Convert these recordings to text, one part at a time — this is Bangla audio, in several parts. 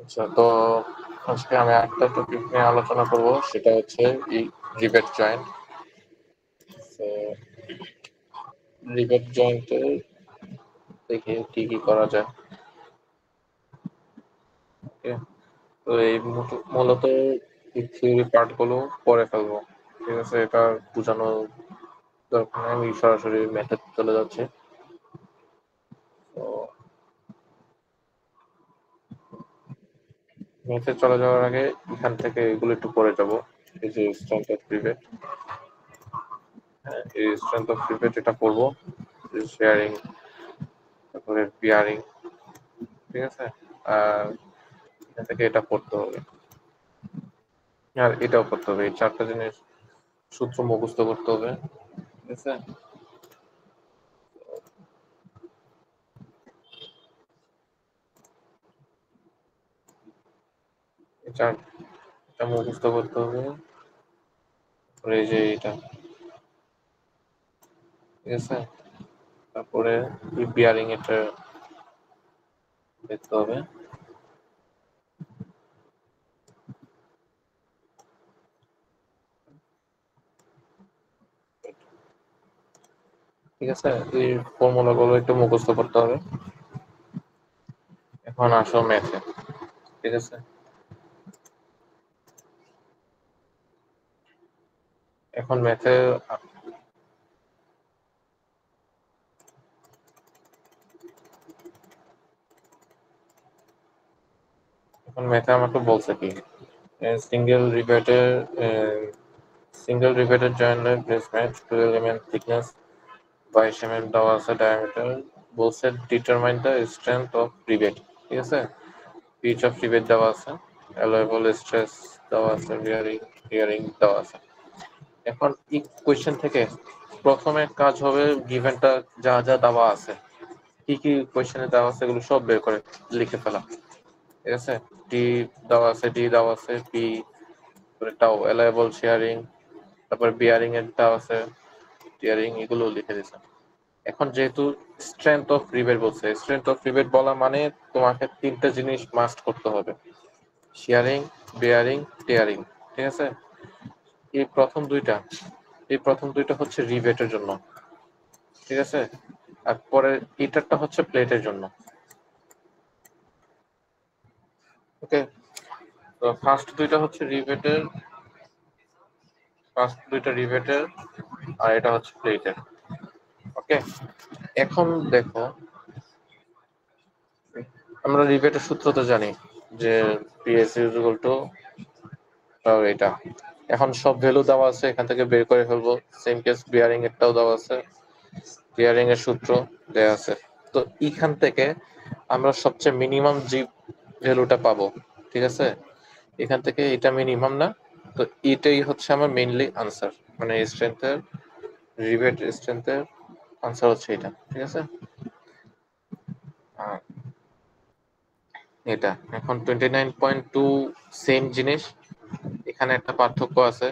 আচ্ছা, তো আজকে আমি একটা টপিক নিয়ে আলোচনা করব, সেটা হচ্ছে রিবেট জয়েন্ট। রিবেট জয়েন্টে দেখি কি কি করা যায়। ওকে, তো এই মূলত এই থিওরি পার্টগুলো পরে ফেলবো। ঠিক আছে, এটা বোঝানো দরকার নেই, আমি সরাসরি মেথড চলে যাচ্ছি। তো মেথড চলে যাওয়ার আগে এখান থেকে এগুলো একটু পরে যাব। এই যে স্ট্রেংথ অফ রিবেট, এই স্ট্রেংথ অফ রিবেট এটা পড়বো, শেয়ারিং, তারপরে বিয়ারিং। ঠিক আছে, আর এখান থেকে এটা পড়তে হবে, আর এটাও করতে হবে। এই চারটা জিনিস সূত্র মুখস্থ করতে হবে। ঠিক আছে, এই চারটা মুখস্থ করতে হবে। এই যে এটা, ঠিক আছে, তারপরে বিয়ারিং এটা দেখতে হবে। ঠিক আছে, এই ফর্মুলা গুলো একটু মুখস্থ করতে হবে। এখন আসো ম্যাথে। ঠিক আছে, এখন ম্যাথে আমাকে বলছে কি, সিঙ্গেল রিবেটের joint placement 2 element thickness 22 mm দেওয়া আছে, ডায়ামিটার বলছে determine the strength of rivet. ঠিক আছে, পিচ অফ রিবেট দেওয়া আছে, অ্যালোয়েবল স্ট্রেস দেওয়া আছে, বিয়ারিং দেওয়া আছে। এখন এই কোয়েশ্চেন থেকে প্রথমে কাজ হবে গিভেনটা যা যা দেওয়া আছে, কি কি কোয়েশ্চেনে দেওয়া আছে এগুলো সব বের করে লিখে ফেলা। ঠিক আছে, ডি দেওয়া আছে, ডি দেওয়া আছে, পি, তারপরে টাও অ্যালায়েবল শেয়ারিং, তারপরে বিয়ারিং এর দেওয়া আছে, টিয়ারিং, এগুলো লিখে দিছে। এখন যেহেতু স্ট্রেংথ অফ রিবেট বলছে, স্ট্রেংথ অফ রিবেট বলা মানে তোমাকে তিনটা জিনিস মাস্ট করতে হবে: শেয়ারিং, বিয়ারিং, টিয়ারিং। ঠিক আছে, এই প্রথম দুইটা হচ্ছে রিবেটের জন্য। ঠিক আছে, আর পরে এটারটা হচ্ছে প্লেটের জন্য। ওকে, তো ফার্স্ট দুইটা রিবেটের, আর এটা হচ্ছে প্লেটের। ওকে, এখন দেখো, আমরা রিবেটের সূত্র তো জানি যে পিএস ইকুয়াল টু এটা। এখন সব ভ্যালু দেওয়া আছে, এখান থেকে বের করে ফেলবো। সেম কেস বিয়ারিং এরটাও দেওয়া আছে, বিয়ারিং এর সূত্র দেওয়া আছে। তো এখান থেকে আমরা সবচেয়ে মিনিমাম যে ভ্যালুটা পাবো, ঠিক আছে, এখান থেকে এটা মিনিমাম না, তো এটাই হচ্ছে আমার মেইনলি আনসার, মানে রিবেট স্ট্রেংথের আনসার হচ্ছে এটা। ঠিক আছে, এটা এখন 29.2 সেম জিনিস, এখানে একটা পার্থক্য আছে।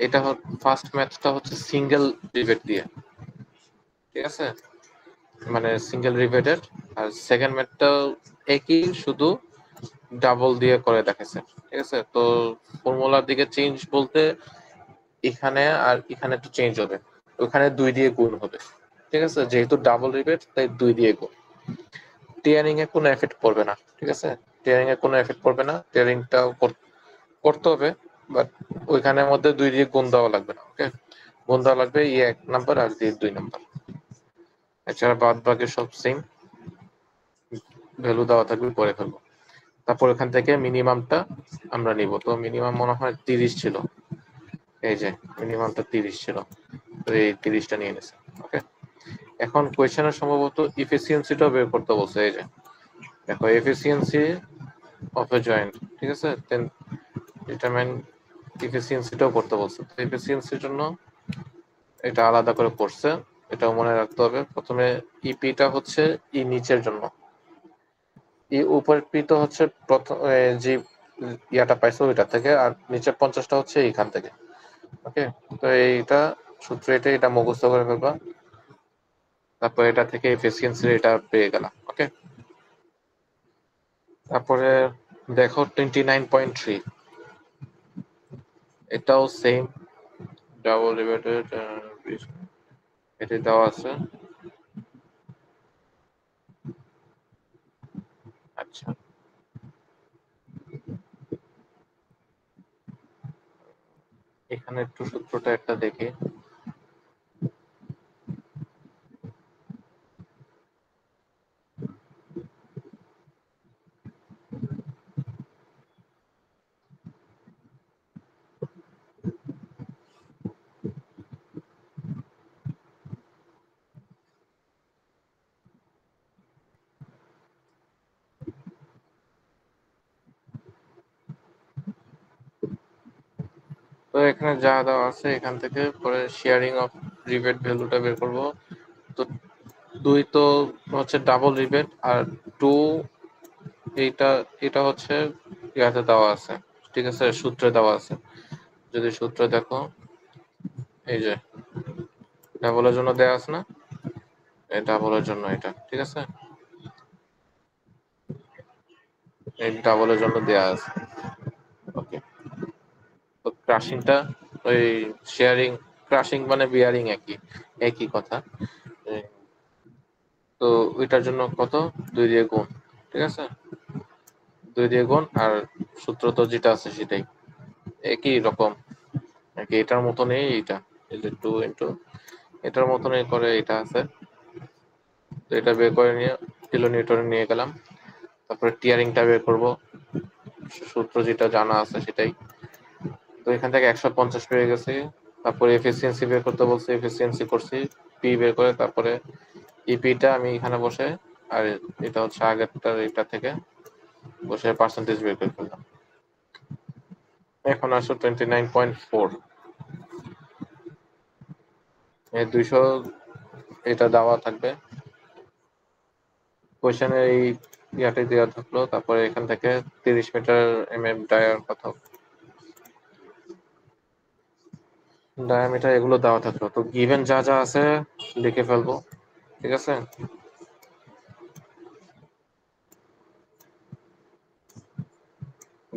এটা ফার্স্ট ম্যাথটা হচ্ছে সিঙ্গেল রিবেট দিয়ে, ঠিক আছে, মানে সিঙ্গেল রিবেটেড। আর সেকেন্ড ম্যাথটাও একই, শুধু ডাবল দিয়ে করে দেখাচ্ছে। ঠিক আছে, তো ফর্মুলার দিকে চেঞ্জ বলতে এখানে আর এখানে একটু চেঞ্জ হবে, ওখানে 2 দিয়ে গুণ হবে। ঠিক আছে, যেহেতু ডাবল রিবেট তাই 2 দিয়ে গুণ। টিয়ারিং এ কোনো এফেক্ট পড়বে না। ঠিক আছে, টিয়ারিং এ কোনো এফেক্ট পড়বে না, টিয়ারিংটাও করতে হবে, বাট ওইখানের মধ্যে 2 দিয়ে গুণ দেওয়া লাগবে না। ওকে, গুণ দেওয়া লাগবে 1 নাম্বার আর 2 নাম্বার, এছাড়া বাদ বাকি সব সেম ভ্যালু দেওয়া থাকবে, পরে ফেলবো। তারপর এখান থেকে মিনিমামটা আমরা নিব, তো মিনিমাম মনে হয় 30 ছিল। এই যে মিনিমামটা 30 ছিল, তো এই 30টা নিয়ে নিছে। ওকে, এখন কোয়েশ্চেনের সম্ভবত ইফিসিয়েন্সিটাও বের করতে বলছে। এই যে দেখো, এফিসিয়েন্সি অফ এ জয়েন্ট। ঠিক আছে, দেন ডিটারমাইন এফিসিয়েন্সিটাও করতে বলছে। তো এফিসিয়েন্সির জন্য এটা আলাদা করে পড়ছে, এটাও মনে রাখতে হবে। প্রথমে ইপিটা হচ্ছে নিচের জন্য, উপরের পি তো হচ্ছে প্রথম যে ইয়াটা পাইছো ওইটা থেকে, আর নিচের 50টা হচ্ছে এইখান থেকে। ওকে, তো এইটা সূত্র, এটা মুখস্থ করে ফেলবা, তারপর এটা থেকে এফিসিয়েন্সি এটা পেয়ে গেলাম। ওকে, তারপরে দেখো 29.3, এটাও সেম ডাবল রিভেটেড, এটা দেওয়া আছে। আচ্ছা, এখানে একটু সূত্রটা একটা দেখি। তো এখানে যা দেওয়া আছে এখান থেকে পরে শেয়ারিং অফ রিবেট ভ্যালুটা বের করব। তো 2 তো হচ্ছে ডাবল রিবেট, আর 2 এইটা এটা হচ্ছে ইয়াতে দেওয়া আছে, ঠিক আছে, সূত্রে দেওয়া আছে। যদি সূত্র দেখো, এই যে ডাবলের জন্য দেওয়া আছে না, এই ডাবলের জন্য এটা, ঠিক আছে, এই ডাবলের জন্য দেওয়া আছে। ওকে, তো ক্রাশিংটা ওই শেয়ারিং, ক্রাশিং মানে বিয়ারিং একই একই কথা। তো ওইটার জন্য কত, 2 দিয়ে গুণ, ঠিক আছে, 2 দিয়ে গুণ, আর সূত্র তো যেটা আছে সেটাই একই রকম, একই এটার মতনই এইটা, এই যে 2 ইন্টু এটার মতনই করে এটা আছে। তো এটা বের করে নিয়ে কিলো নিউটনে নিয়ে গেলাম। তারপরে টিয়ারিংটা বের করব, সূত্র যেটা জানা আছে সেটাই। তো এখান থেকে 150 পেয়ে গেছি। তারপরে এফিসিয়েন্সি বের করতে বলছে, এফিসিয়েন্সি করছি, পি বের করে, তারপরে ইপিটা আমি এখানে বসে, আর এটা হচ্ছে আগেরটার এটা থেকে বসে পার্সেন্টেজ বের করে ফেললাম। এখন আসো 29.4, এই 200 এটা দেওয়া থাকবে কোয়েশনের এই ইয়াতে দেওয়া থাকলো। তারপরে এখান থেকে 30 মিটার ডায়ার কথা, ডায়ামিটার এগুলো দেওয়া থাকলো। তো গিভেন যা যা আছে লিখে ফেলবো, ঠিক আছে।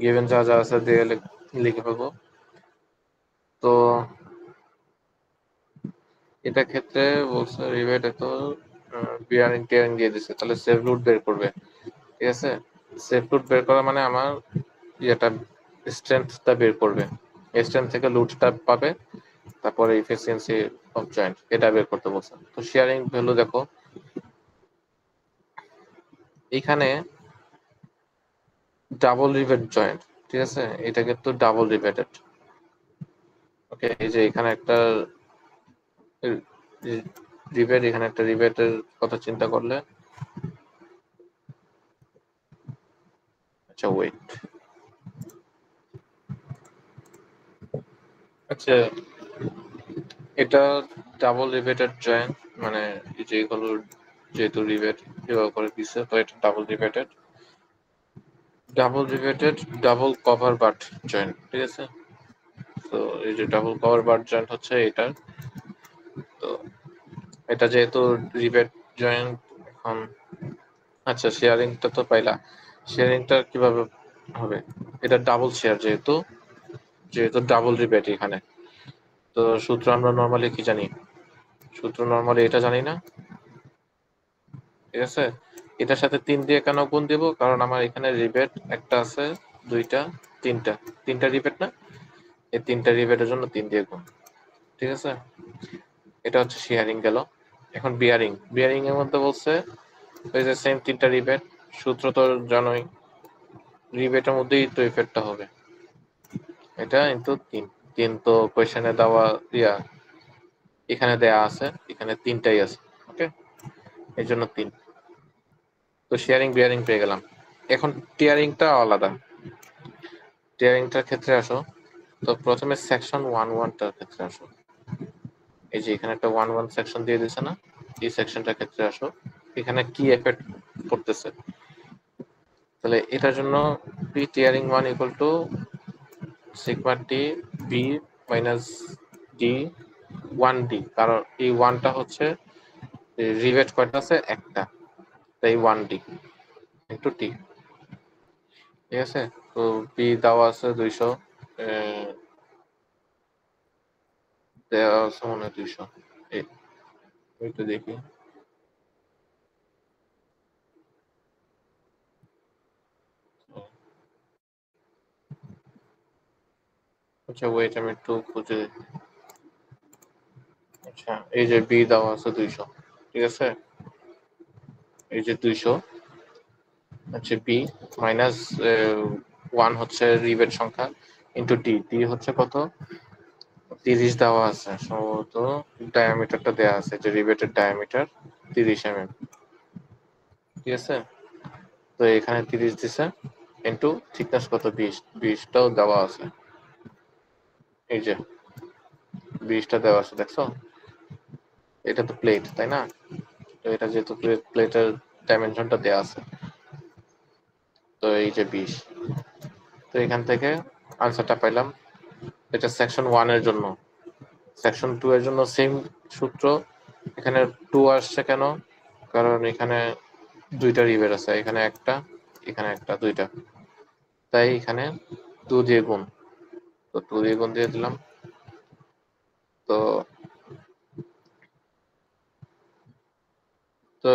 গিভেন যা যা আছে দিয়ে লিখে ফেলবো। তো এটা ক্ষেত্রে বলছে রিবেট এত বিয়ারিং টিয়ারিং দিয়ে দিছে, তাহলে সেভ রুট বের করবে, ঠিক আছে। সেভ রুট বের করা মানে আমার ইয়েটা স্ট্রেংথটা বের করবে, স্ট্রেংথ থেকে লুটটা পাবে, তারপরে ইফিসিয়েন্সি অফ জয়েন্ট এটা বের করতে বলছে। তো শেয়ারিং ভ্যালু দেখো, এখানে ডাবল রিভেট জয়েন্ট, ঠিক আছে, এটা কিন্তু ডাবল রিভেটেড। ওকে, এই যে এখানে একটা রিভেট, এখানে একটা রিভেটের কথা চিন্তা করলে, আচ্ছা ওয়েট, আচ্ছা এটা ডাবল রিভেটেড জয়েন্ট, মানে এই যে এগুলো যেহেতু রিভেট এভাবে করে দিচ্ছে, তো এটা double riveted double cover but joint, ঠিক আছে। তো এই যে ডাবল কভার বাট জয়েন্ট হচ্ছে এটা। তো এটা যেহেতু রিভেট জয়েন্ট, এখন আচ্ছা শেয়ারিংটা তো পাইলা, শেয়ারিংটা কিভাবে হবে, এটা ডাবল শেয়ার, যেহেতু যেহেতু ডাবল রিভেট এখানে। তো সূত্র আমরা নর্মালি কি জানি, সূত্র নর্মালি এটা জানি না, ঠিক আছে। এটার সাথে 3 দিয়ে কেন গুণ দেব, কারণ আমার এখানে রিবেট একটা আছে, দুইটা, তিনটা, তিনটা রিবেট না, এই তিনটা রিবেটের জন্য 3 দিয়ে গুণ, ঠিক আছে। এটা হচ্ছে শেয়ারিং গেল। এখন বিয়ারিং, বিয়ারিং এর মধ্যে বলছে ওই যে সেম তিনটা রিবেট, সূত্র তো জানোই, রিবেটের মধ্যেই তো ইফেক্টটা হবে, এটা ইনটু 3। 3 তো কোয়েশ্চেনে দেওয়া ইয়া এখানে দেয়া আছে, এখানে তিনটাই আছে, ওকে, এই জন্য 3। তো শেয়ারিং বিয়ারিং পেয়ে গেলাম। এখন টিয়ারিংটা আলাদা, টিয়ারিংটার ক্ষেত্রে আসো। তো প্রথমে সেকশন 1.1টার ক্ষেত্রে আসো, এই যে এখানে একটা 1.1 সেকশন দিয়ে দিছে না, এই সেকশনটার ক্ষেত্রে আসো। এখানে কি এফেক্ট পড়তেছে, তাহলে এটার জন্য পি টিয়ারিং 1 equal to sigma T B minus D 1 D, কারণ এই 1টা হচ্ছে রিভেট কয়টা আছে, একটা, তাই 1 ডি ইন্টু টি। ঠিক আছে। তো বি দেওয়া আছে 200, দেওয়া আছে মনে হয় 200, এইটা দেখি। আচ্ছা ওয়েট, আমি একটু খুঁজে দেখি। আচ্ছা এই যে বি দেওয়া আছে 200, ঠিক আছে। এই যে 200 হচ্ছে বি, মাইনাস 1 হচ্ছে রিবেট সংখ্যা, ইন্টু ডি। ডি হচ্ছে কত, 30 দেওয়া আছে সম্ভবত। ডায়ামিটারটা দেওয়া আছে, যে রিবেটের ডায়ামিটার 30 mm, ঠিক আছে। তো এখানে 30 দিছে, ইন্টু থিকনেস কত, 20, 20টাও দেওয়া আছে। এই যে 20টা দেওয়া আছে, দেখছো? এটা তো প্লেট, তাই না? তো এটা যেহেতু প্লেটের ডাইমেনশনটা দেওয়া আছে, তো এই যে 20। তো এখান থেকে আনসারটা পাইলাম। এটা সেকশন 1 এর জন্য। সেকশন 2 এর জন্য সেম সূত্র। এখানে 2 আসছে কেন, কারণ এখানে দুইটা রিবেট আছে, এখানে একটা, এখানে একটা, দুইটা, তাই এখানে 2 দিয়ে গুণ। তো 2 দিয়ে গুণ দিয়ে দিলাম। তো তো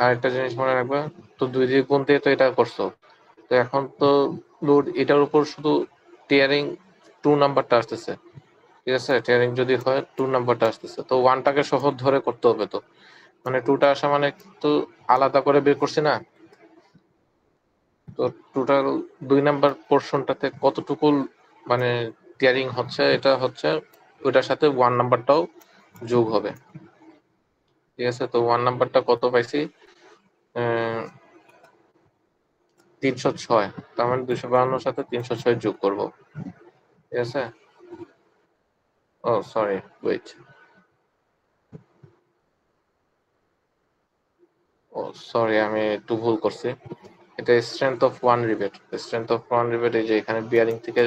আরেকটা জিনিস মনে রাখবে, তো 2 দিয়ে গুণ দিয়ে তো এটা করছো। তো এখন তো লোড এটার উপর শুধু টিয়ারিং 2 নাম্বারটা আসতেছে, ঠিক আছে। টিয়ারিং যদি হয় 2 নাম্বারটা আসতেছে, তো 1টাকে সহ ধরে করতে হবে। তো মানে 2টা আসা মানে তো আলাদা করে বের করছি না। তো টোটাল 2 নাম্বার পোর্শনটাতে কতটুকু মানে টিয়ারিং হচ্ছে, এটা হচ্ছে ওইটার সাথে 1 নাম্বারটাও যোগ হবে, ঠিক আছে। তো 1 নাম্বারটা কত পাইছি, 306। তার মানে 252 সাথে 306 যোগ করব, ঠিক আছে। ও সরি, ওয়েট, ও সরি, আমি একটু ভুল করছি। এটা strength of 1 rebate. Strength of 1 rebate, এই যে এখানে বিয়ারিং থেকে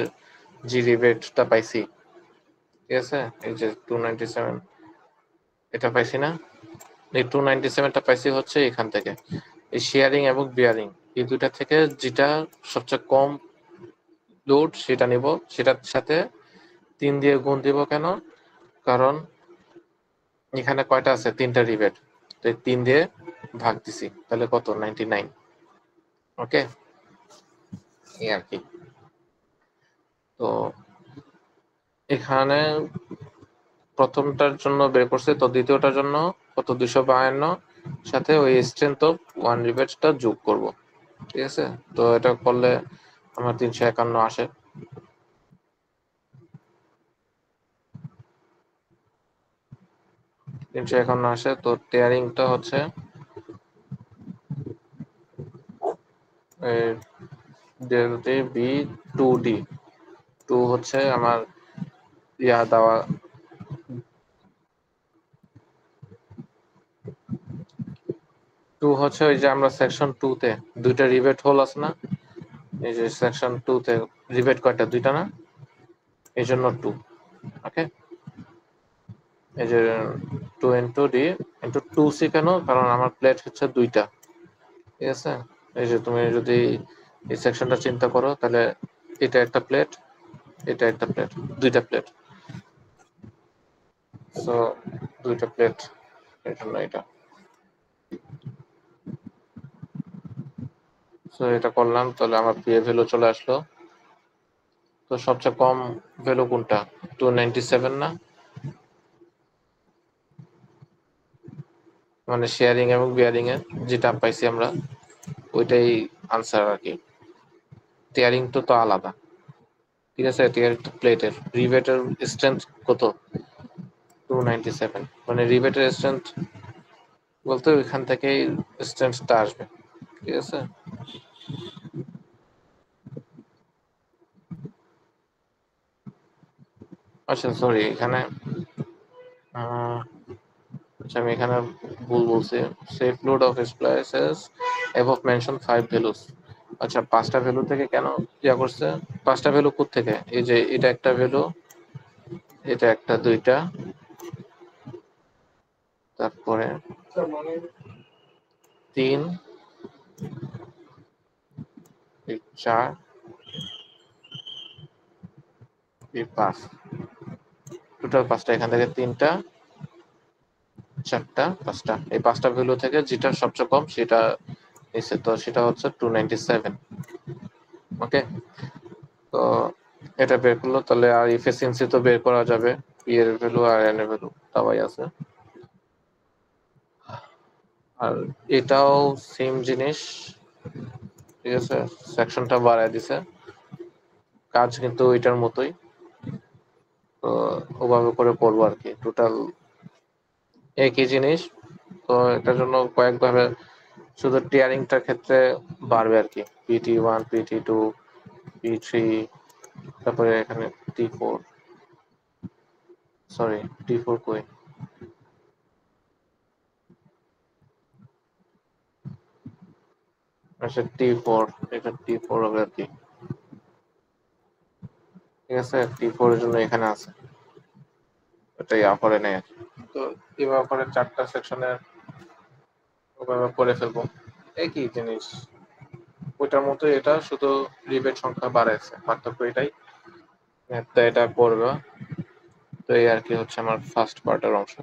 জি রিবেটটা পাইছি, ঠিক আছে। এই যে 297, এটা পাইছি না। এই 297টা পাইছি হচ্ছে এখান থেকে, এই শেয়ারিং এবং বিয়ারিং, এই দুইটা থেকে যেটা সবচেয়ে কম লোড সেটা নিব, সেটার সাথে 3 দিয়ে গুণ দিব। কেন, কারণ এখানে কয়টা আছে, 3টা রিবেট, তো 3 দিয়ে ভাগ দিছি, তাহলে কত, 99। ওকে, এই আর কি। তো এখানে প্রথমটার জন্য বের করছে, তো দ্বিতীয়টার জন্য কত, 252 সাথে ওই স্ট্রেংথ অফ 1 রিবেটটা যোগ করব, ঠিক আছে। তো এটা করলে আমার 351 আসে। 351 আসে। তো টেয়ারিংটা হচ্ছে ডেলটি বি 2D, 2 হচ্ছে আমার ইয়া দেওয়া, 2 হচ্ছে ওই যে আমরা সেকশন 2 তে দুইটা রিবেট হোল আছে না, এই যে সেকশন 2 তে রিবেট কয়টা, দুইটা না, এই জন্য 2। ওকে, এই যে 2 ইন্টু ডি ইন্টু 2 সি, কেন, কারণ আমার প্লেট হচ্ছে দুইটা, ঠিক আছে। এই যে তুমি যদি এই সেকশনটা চিন্তা করো, তাহলে এটা একটা প্লেট, এটা একটা প্লেট, দুইটা প্লেট, সো দুইটা প্লেট, এই জন্য এটা। সো এটা করলাম, তাহলে আমার পি এ ভ্যালু চলে আসলো। তো সবচেয়ে কম ভ্যালু কোনটা, 297 না, মানে শেয়ারিং এবং বিয়ারিং এর যেটা পাইছি আমরা, ওইটাই আনসার আর কি। টিয়ারিং তো তো আলাদা, ঠিক আছে। টিয়ারিং তো প্লেটের, রিভেটের স্ট্রেংথ কত, 297, মানে রিভেটের স্ট্রেংথ বলতে ওইখান থেকেই স্ট্রেংথটা আসবে, ঠিক আছে। আচ্ছা সরি, এখানে আচ্ছা আমি এখানে ভুল বলছি। Safe load of splices above mention 5 values. আচ্ছা 5টা ভ্যালু থেকে কেন ইয়া করছে, 5টা ভ্যালু কোথা থেকে, এই যে এটা একটা ভ্যালু, এটা একটা, দুইটা, তারপরে 3, 4, 5 টোটাল 5টা, এখান থেকে 3টা 4টা 5টা, এই 5টা ভ্যালু থেকে যেটা সবচেয়ে কম সেটা নিচে, তো সেটা হচ্ছে 297। ওকে, তো এটা বের করলো, তাহলে আর এফিসিয়েন্সি তো বের করা যাবে, পি এর ভ্যালু আর এন এর ভ্যালু সবাই আছে। আর এটাও সেম জিনিস, ঠিক আছে, সেকশনটা বাড়ায় দিছে, কাজ কিন্তু এটার মতোই, তো ওভাবে করে করবো আর কি, টোটাল একই জিনিস। তো এটার জন্য কয়েকভাবে শুধু টিয়ারিংটার ক্ষেত্রে বাড়বে আর কি, PT1 PT2 P3, তারপরে এখানে T4, সরি T4 কই, আচ্ছা T4, এটা T4 হবে আর কি, ঠিক আছে, T4 এর জন্য এখানে আছে, এটাই করে নেই আর কি। তো এভাবে করে 4টা সেকশনের ওভাবে করে ফেলবো, একই জিনিস ওইটার মতো, এটা শুধু রিবেট সংখ্যা বাড়াইছে, পার্থক্য এটাই, তো এটা করবে। তো এই আর কি হচ্ছে আমার ফার্স্ট পার্টের অংশ।